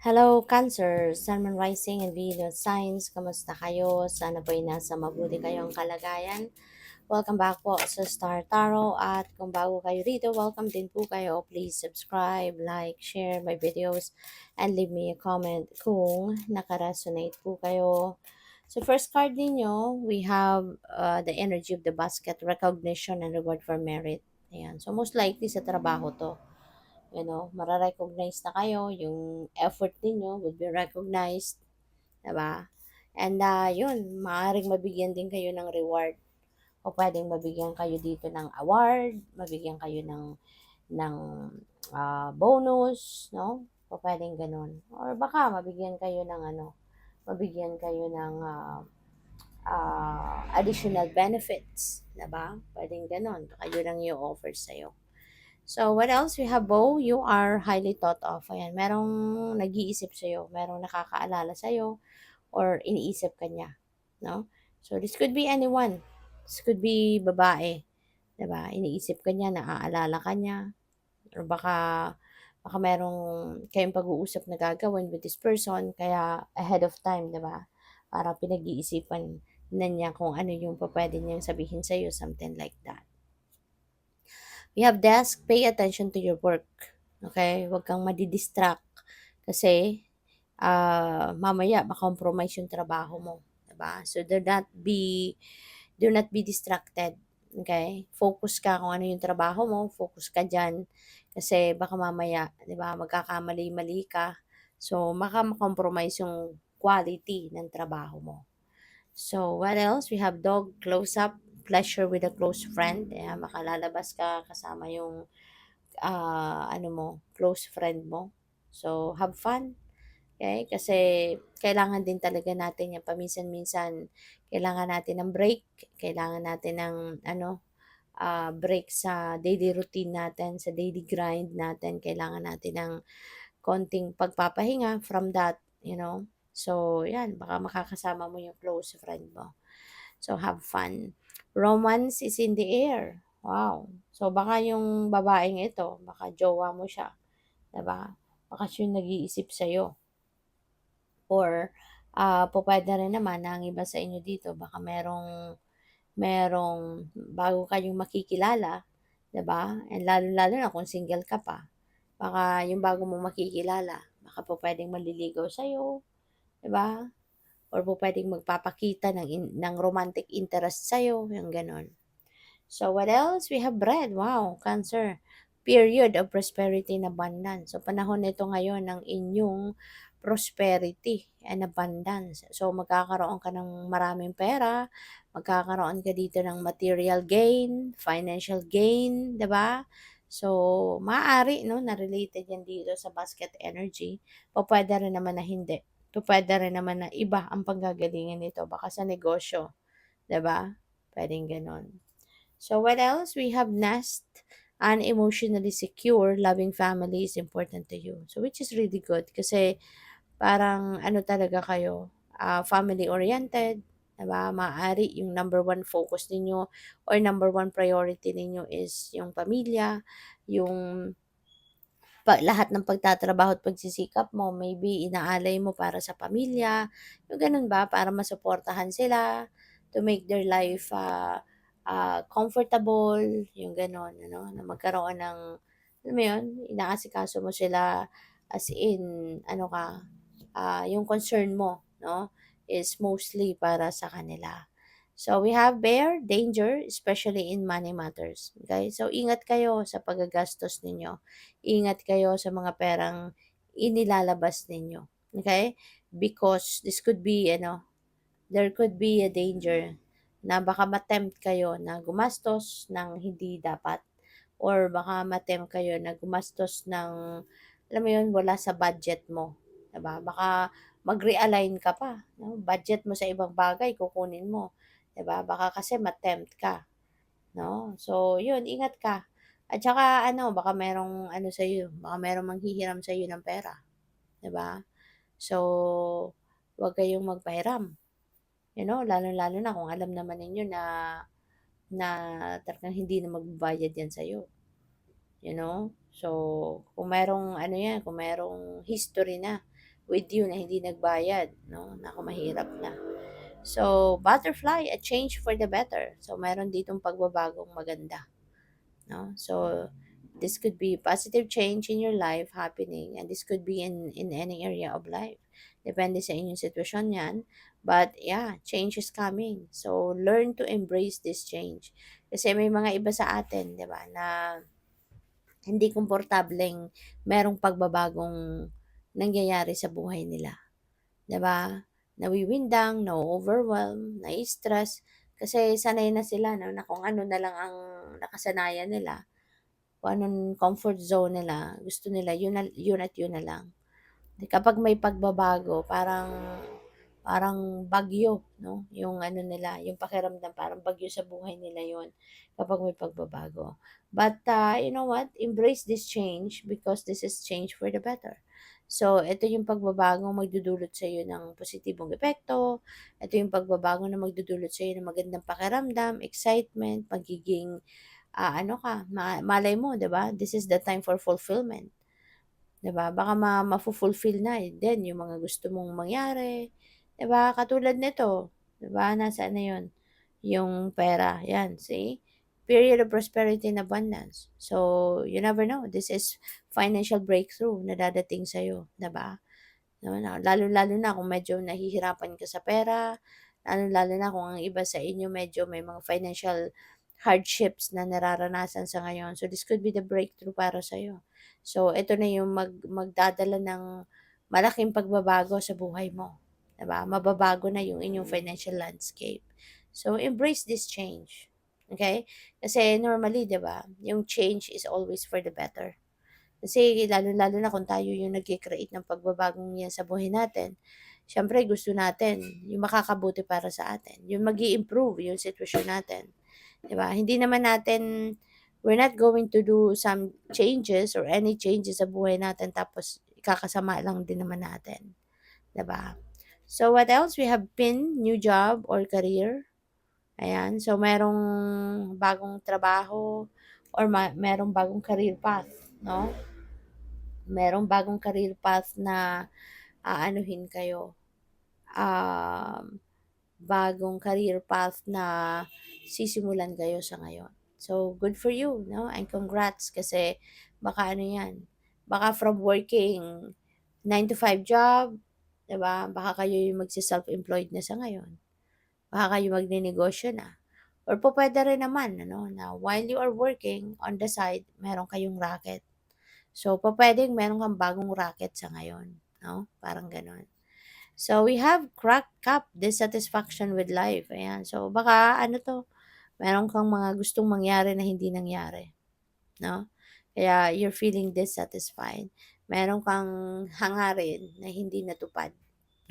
Hello, Cancer, Sun, Moon, Rising, and Venus Signs. Kamusta kayo? Sana po ay nasa mabuti kayong kalagayan. Welcome back po sa Star Tarot. At kung bago kayo rito, welcome din po kayo. Please subscribe, like, share my videos, and leave me a comment kung nakaresonate po kayo. So first card ninyo, we have the energy of the basket, recognition and reward for merit. Ayan. So most likely sa trabaho to, mare-recognize na kayo, yung effort ninyo will be recognized, 'di ba? And yun, maaaring mabigyan din kayo ng reward o pwedeng mabigyan kayo dito ng award, mabigyan kayo ng bonus, no? O pwedeng ganun. Or baka mabigyan kayo ng mabigyan kayo ng additional benefits, 'di ba? Pwedeng ganun. Kayo lang yung offer sa'yo. So, what else? We have Bo. You are highly thought of. Ayan, merong nag-iisip sa'yo, merong nakakaalala sa'yo, or iniisip ka niya. No? So, this could be anyone. This could be babae. Diba? Iniisip ka niya, naaalala ka niya, or baka merong kayong pag-uusap na gagawin with this person, kaya ahead of time, diba? Para pinag-iisipan na niya kung ano yung pwede niyang sabihin sa'yo, something like that. We have desk, pay attention to your work. Okay? Huwag kang madidistract kasi mamaya makompromise yung trabaho mo. Diba? So, do not be distracted. Okay? Focus ka kung ano yung trabaho mo. Focus ka dyan. Kasi baka mamaya, di ba, magkakamali-mali ka. So, makompromise yung quality ng trabaho mo. So, what else? We have dog close-up, pleasure with a close friend. Ayan, makalalabas ka kasama yung close friend mo. So, have fun. Okay? Kasi kailangan din talaga natin yan. Paminsan-minsan, kailangan natin ng break. Kailangan natin ng break sa daily routine natin, sa daily grind natin. Kailangan natin ng konting pagpapahinga from that. So, yan. Baka makakasama mo yung close friend mo. So, have fun. Romance is in the air. Wow. So, baka yung babaeng ito, baka jowa mo siya. Diba? Baka siya yung nag-iisip sa'yo. Or, pwede rin naman na ang iba sa inyo dito, baka merong bago kayong makikilala, 'di ba? And lalo-lalo na kung single ka pa, baka yung bago mong makikilala, baka puwedeng manliligaw sa'yo, 'di ba? Or puwedeng magpapakita ng romantic interest sa'yo, yung gano'n. So, what else? We have bread. Wow, Cancer. Period of prosperity and abundance. So, panahon nito ngayon ng inyong prosperity and abundance. So, magkakaroon ka ng maraming pera, magkakaroon ka dito ng material gain, financial gain, 'di ba? So, maaari, no, na related yan dito sa basket energy. O pwede rin naman na hindi. Pwede rin naman na iba ang panggagalingan nito. Baka sa negosyo, 'di ba? Pwedeng ganon. So what else? We have nest. An emotionally secure, loving family is important to you. So which is really good kasi parang ano talaga kayo, family-oriented, diba? Maaari yung number one focus ninyo or number one priority ninyo is yung pamilya, yung lahat ng pagtatrabaho at pagsisikap mo, maybe inaalay mo para sa pamilya, yung ganun ba, para masuportahan sila, to make their life comfortable, yung ganun, na magkaroon ng, alam mo yun, inaasikaso mo sila as in, yung concern mo, no, is mostly para sa kanila. So, we have bear, danger, especially in money matters. Okay? So, ingat kayo sa paggagastos ninyo. Ingat kayo sa mga perang inilalabas ninyo. Okay? Because this could be, there could be a danger na baka matempt kayo na gumastos ng hindi dapat. Or baka matempt kayo na gumastos ng, alam mo yun, wala sa budget mo. Diba? Baka mag-realign ka pa. No? Budget mo sa ibang bagay, kukunin mo. 'Di ba? Baka kasi ma-tempt ka, 'no? So, 'yun, ingat ka. At saka baka merong baka merong manghihiram sa'yo ng pera, 'di ba? So, 'wag kayong magpahiram, lalong-lalo na kung alam naman ninyo na talagang hindi na magbabayad 'yan sa'yo, you know? So, kung merong kung merong history na with you na hindi nagbayad, no? Naku, mahirap na. So, butterfly, a change for the better. So, meron ditong pagbabagong maganda, no? So, this could be positive change in your life happening, and this could be in any area of life. Depende sa inyong sitwasyon yan. But yeah, change is coming. So, learn to embrace this change. Kasi may mga iba sa atin, di ba, na hindi komportableng merong pagbabagong nangyayari sa buhay nila. 'Di ba? Nawiwindang, na-o-overwhelm, nai-stress, kasi sanay na sila 'no, na kung ano na lang ang nakasanayan nila, kung anong comfort zone nila, gusto nila yun at yun na lang. Kapag may pagbabago, parang parang bagyo 'no, yung ano nila, yung pakiramdam parang bagyo sa buhay nila yun kapag may pagbabago. But, you know what? Embrace this change because this is change for the better. So, ito yung pagbabagong magdudulot sa'yo ng positibong epekto, ito yung pagbabago na magdudulot sa'yo ng magandang pakiramdam, excitement, pagiging, ano ka, malay mo 'di ba, this is the time for fulfillment. 'Di ba? Baka mafulfill na din yung mga gusto mong mangyari, 'di ba? Katulad nito, 'di ba, nasaan na yun, yung pera, 'yan, see? Period of prosperity and abundance. So, you never know, this is financial breakthrough na dadating sa'yo, 'di ba? No, lalong-lalo na kung medyo nahihirapan ka sa pera, lalong-lalo na kung ang iba sa inyo medyo may mga financial hardships na nararanasan sa ngayon. So, this could be the breakthrough para sa'yo. So, ito na yung magdadala ng malaking pagbabago sa buhay mo, 'di ba? Mababago na yung inyong financial landscape. So, embrace this change, okay? Kasi normally, 'di ba, yung change is always for the better. Kasi lalong-lalo na kung tayo yung nagke-create ng pagbabagong 'yan sa buhay natin, siyempre gusto natin yung makakabuti para sa atin, yung mag improve yung sitwasyon natin, 'di ba? Hindi naman natin we're not going to do some changes or any changes sa buhay natin tapos ikakasama lang din naman natin, 'di ba? So, what else? We have PIN, new job or career. Ayan, so merong bagong trabaho or merong bagong career path, 'no? Merong bagong career path na aanuhin kayo, um, bagong career path na sisimulan kayo sa ngayon. So, good for you, no? And congrats kasi baka ano yan, baka from working 9 to 5 job, 'di ba? Baka kayo yung magsi-self-employed na sa ngayon. Baka kayo magnenegosyo na. Or pupuwede rin naman ano, na while you are working on the side, meron kayong racket. So, pupuwedeng meron kang bagong racket sa ngayon, 'no, parang gano'n. So, we have cracked cup, dissatisfaction with life, ayan. So, baka ano 'to, meron kang mga gustong mangyari na hindi nangyari, 'no? Kaya you're feeling dissatisfied. Meron kang hangarin na hindi natupad,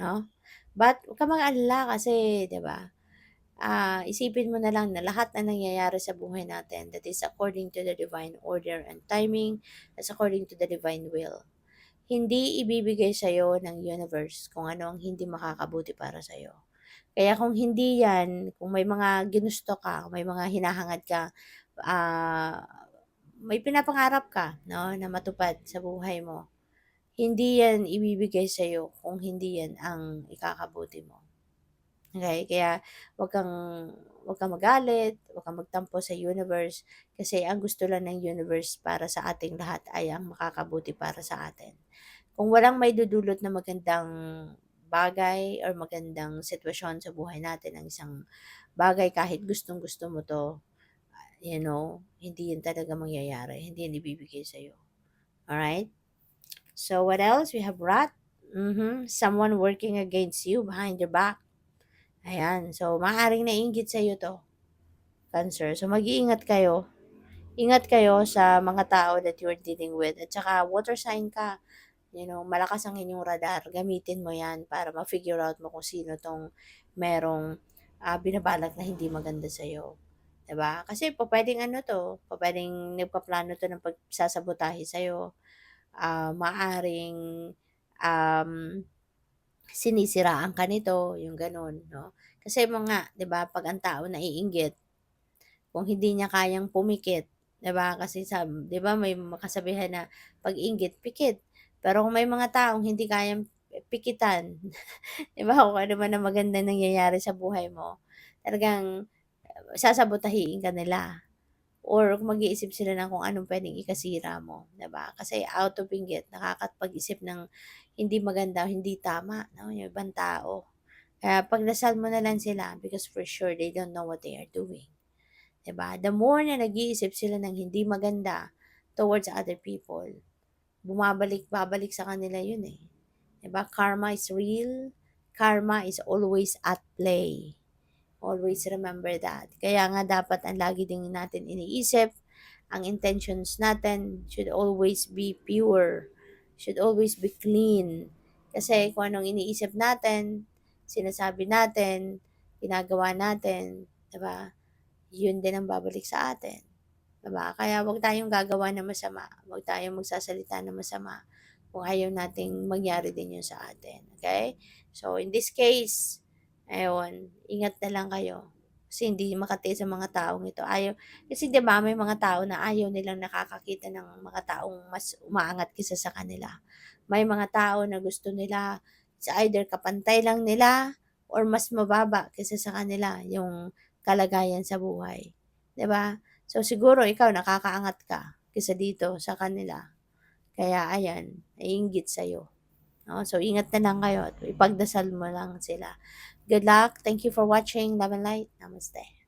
'no? But huwag kang mag-alala kasi 'di ba, isipin mo na lang na lahat na nangyayari sa buhay natin that is according to the divine order and timing, that's according to the divine will. Hindi ibibigay sa'yo ng universe kung ano ang hindi makakabuti para sa'yo. Kaya kung hindi yan, kung may mga ginusto ka, kung may mga hinahangad ka, ah, may pinapangarap ka, no, na matupad sa buhay mo, hindi yan ibibigay sa'yo kung hindi yan ang ikakabuti mo. Okay, kaya wag kang wag kang magalit, wag kang magtampo sa universe, kasi ang gusto lang ng universe para sa ating lahat ay ang makakabuti para sa atin. Kung walang maidudulot na magandang bagay or magandang sitwasyon sa buhay natin ang isang bagay kahit gustong-gusto mo 'to, hindi 'yan talaga mangyayari, hindi 'yan ibibigay sa'yo, alright? So, what else? We have wrath, someone working against you behind your back. Ayan, so maaaring naiinggit sa'yo 'to, Cancer. So mag-iingat kayo. Ingat kayo sa mga tao that you are dealing with at saka water sign ka, malakas ang inyong radar, gamitin mo 'yan para ma-figure out mo kung sino 'tong merong, binabalak na hindi maganda sa'yo, 'di ba? Kasi pupuwedeng ano 'to, pupuwedeng nagpaplano 'to ng pagsasabotahe sa'yo, maaaring, um sinisiraan ka nito, yung gano'n, 'no? Kasi mga 'di ba 'pag ang tao naiinggit, kung hindi niya kayang pumikit, 'di ba? Kasi 'di ba may kasabihan na, "Pag inggit, pikit." Pero kung may mga taong hindi kayang pikitan, 'di ba, kung ano man ang magandang nangyayari sa buhay mo, talagang sasabotahiin ka nila or mag-iisip sila ng kung anong puwedeng ikasira mo, 'di ba? Kasi out of inggit nakakapag-isip ng hindi maganda, hindi tama 'no, yung ibang tao. Kaya pagdasal mo na lang sila because for sure they don't know what they are doing, 'di ba? The more na nag-iisip sila ng hindi maganda towards other people, babalik sa kanila 'yun, eh, 'di ba? Karma is real, karma is always at play. Always remember that. Kaya nga dapat ang lagi din natin iniisip, ang intentions natin should always be pure, should always be clean. Kasi kung anong iniisip natin, sinasabi natin, ginagawa natin, 'di ba? Yun din ang babalik sa atin, 'di ba? Kaya 'wag tayong gagawa ng masama, 'wag tayong magsasalita ng masama kung ayaw nating mangyari din yun sa atin, okay? So, in this case, ayun, ingat na lang kayo. Kasi hindi makatiis ang mga taong ito. Kasi 'di ba may mga tao na ayaw nilang nakakakita ng mga taong mas umaangat kaysa sa kanila. May mga tao na gusto nila sa either kapantay lang nila or mas mababa kaysa sa kanila yung kalagayan sa buhay, 'di ba? So, siguro ikaw nakakaangat ka kaysa dito sa kanila. Kaya ayan, naiinggit sa'yo, 'no? So, ingat na lang kayo at ipagdasal mo lang sila. Good luck. Thank you for watching. Love and light. Namaste.